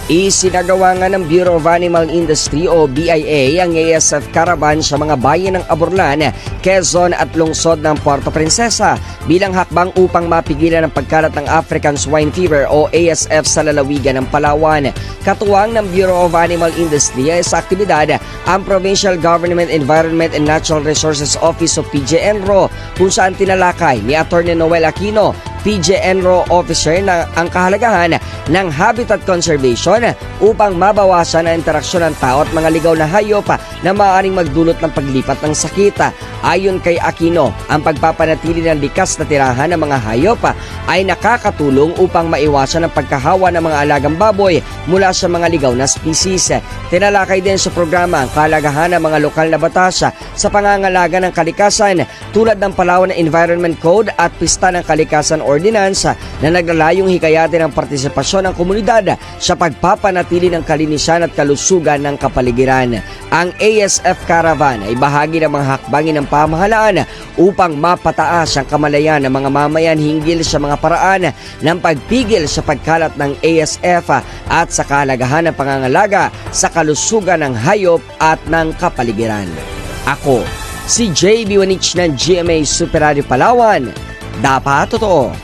Isinagawa nga ng Bureau of Animal Industry o BIA ang ASF Caravan sa mga bayan ng Aborlan, Quezon at lungsod ng Puerto Princesa bilang hakbang upang mapigilan ang pagkalat ng African Swine Fever o ASF sa lalawigan ng Palawan. Katuwang ng Bureau of Animal Industry ay sa aktibidad ang Provincial Government Environment and Natural Resources Office o PGENRO kung saan tinalakay ni Atty. Noel Aquino, PGENRO officer na ang kahalagahan ng habitat conservation upang mabawasan ang interaksyon ng tao at mga ligaw na hayop na maaaring magdulot ng paglipat ng sakit. Ayon kay Aquino, ang pagpapanatili ng likas na tirahan ng mga hayop ay nakakatulong upang maiwasan ang pagkahawa ng mga alagang baboy mula sa mga ligaw na species. Tinalakay din sa programa ang kahalagahan ng mga lokal na batas sa pangangalaga ng kalikasan tulad ng Palawan Environment Code at Pista ng Kalikasan Ordinance na naglalayong hikayatin ang partisipasyon ng komunidad sa pagpapanatili ng kalinisan at kalusugan ng kapaligiran. Ang ASF Caravan ay bahagi ng mga hakbangin ng pamahalaan upang mapataas ang kamalayan ng mga mamayan hinggil sa mga paraan ng pagpigil sa pagkalat ng ASF at sa kahalagahan ng pangangalaga sa kalusugan ng hayop at ng kapaligiran. Ako, si JB Wanich ng GMA Super Radio Palawan. Dapat totoo.